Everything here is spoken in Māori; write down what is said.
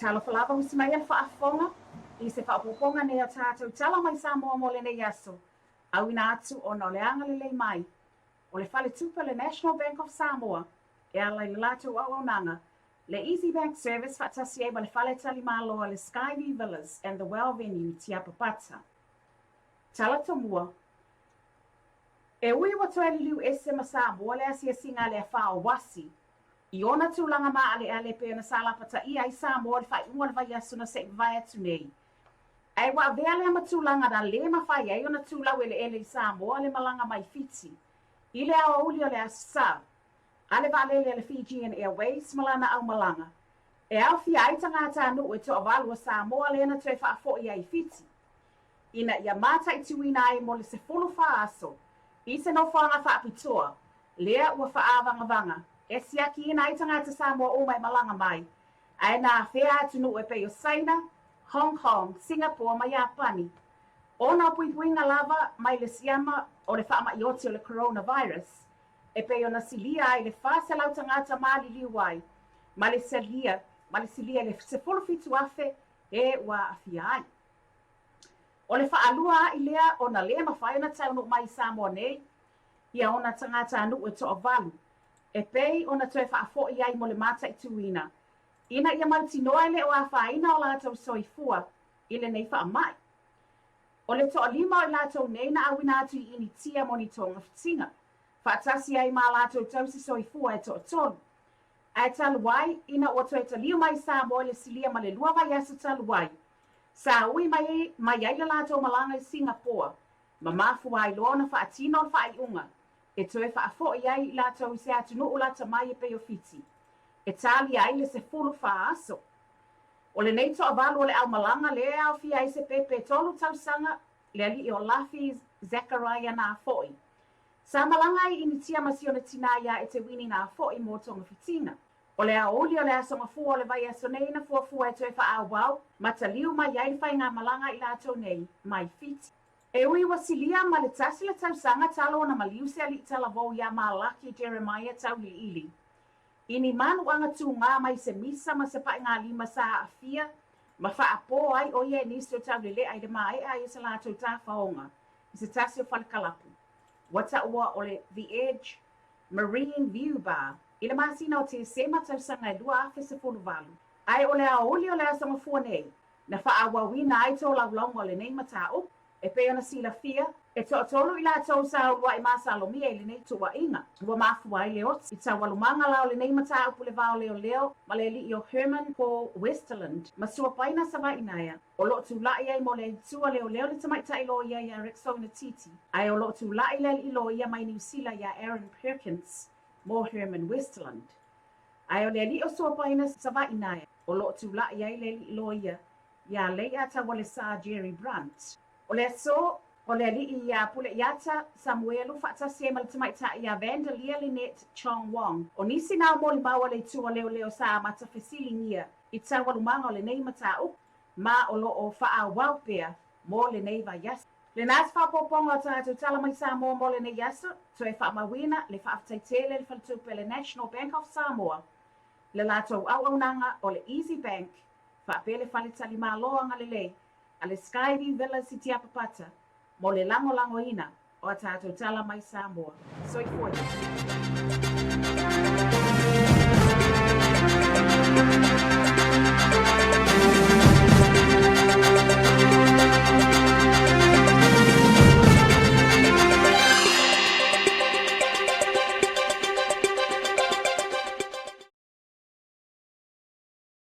talo falava usimai al faafonga I se whaapoponga nei o tātou tala mai Samoa mo le nei aso. Au ina atu o na le anga le lei mai. O le whale tupa le National Bank of Samoa, e ala i le lātou au nanga, le Easy Bank Service whaatasi e ma le whale tali māloa le Skyview Villas and the Well Venue tia papata. Tala tomua. E ui watu liu ese ma Samoa le asia singa le whao wasi. I ona tūlanga maa ale pe na salapata I ai Samoa le whai unga le vai asu na se vai atu nei. Ai wa vea le matulanga na le mawhai ai ona tūlau ele Samoa le malanga mai fiti. I le awa uli o le asa. Ale vale le Fijian Airways malana au malanga. E au fia ai tangata anu e to avalu o Samoa le na tue whaafo I ai fiti. Ina ia mata I tuina ai mo le se fulu Faagasolo. I se no whanga whaapitoa. Lea ua whaavangavanga. E siaki ina ai tangata Samoa o mai malanga mai. Ai nā whea atunu e peo Saina, Hong Kong, Singapore, mai Japani. Ona puipuinga lava mai le siama o le whaama ioti o le coronavirus. E peo na silia ai le whaasalau tangata maliu ai. Ma le silia le se fulu fitu afe e ua awhia ai. O le whaalua I lea o na lea mawhai na taunu mai Samoa nei. Ia ona tangata anu e to avalu. E pei ona toe whaafo I ai mo le mata I tuina. Ina ia maltinoa le o a whaina o lātou soifua I le nei wha mai. O le toa lima o lātou nei na awina atu I ini tia monitonga fitinga. Whaatasi ai mā lātou tausi soifua e toa tonu. Ai taluai ina o toe taliu mai Samoa le silia ma le lua mai asu taluai. Sa ui mai ai le lātou malanga I Singapore. Ma mafua I loa na whaatino o whaiunga. E toe whaafo I ai lātou I se atunu o lata mai e peo fiti. E tali ai le se fulu Faagasolo. O le nei toa walu o le au malanga le au fi ai se pepe tolu tausanga le ali I o lafi Zachariah na foi. Sa malanga I initia masiona tinaya e te wini na foi mo tonga fitina. O le au oli o le asonga fua o le vai asonei na fua e toe wha au wau, mataliu mai ai whai ngā malanga I lātou nei, mai fiti. E ui wasilia ma le tasi le tausanga talo na maliu se ali talavou ia malaki Jeremiah tau li ili. Ini manu anga tu ngā mai se misa ma se pai ngā lima sa afia, ma whaapo ai o ie nisi o tau lele ai de mai ai se lātou tā whaonga, I se tasi o whalakalapu. Wata ua o le The Edge Marine View Bar, I le masina o te sema tausanga e lua afe se fulu valu. Ai o le aoli o le asama fua nei, na whaawawina ai tō laulonga o le nei mata o, e peo na sila fia, e to tolu I lātou sa ua I masalomia I le nei tua inga. Ua mafua I le oti. I ta walumanga lao le nei mata upu le vao leo, ma le li o Herman Paul Westerland, ma sua paina sa vai inaia. O lo tu lai ai mo le tua leo le tamaita ilo ia ia Rexona Titi. Ai o lo tu lai le ilo ia mai New Zealand ia Aaron Perkins, mo Herman Westerland. Ai o le li o sua paina sa vai inaia. O lo tu lai ai le ilo ia le ata wale sa Jerry Brandt. O le so, o le ali I pule iata Samuelu whaatasi e maltamaita I Vandalia Lynette Chong Wong. O nisi nao mo li maua le tua leo sa mata fesilingia I tawalumanga o le nei mata up, ma o lo o wha waupea mo le nei vayasa. Le nās whapoponga o tātou tala mai Samoa mo le nei yasa, to e whaamawina le whaaftaitele le whaltupe le National Bank of Samoa. Le lātou au o le Easy Bank, whaapele whalitali māloa ngale lei, a le Skyview Villas I tia papata, mo le lango ina o tātou tala mai Samoa. Soifua.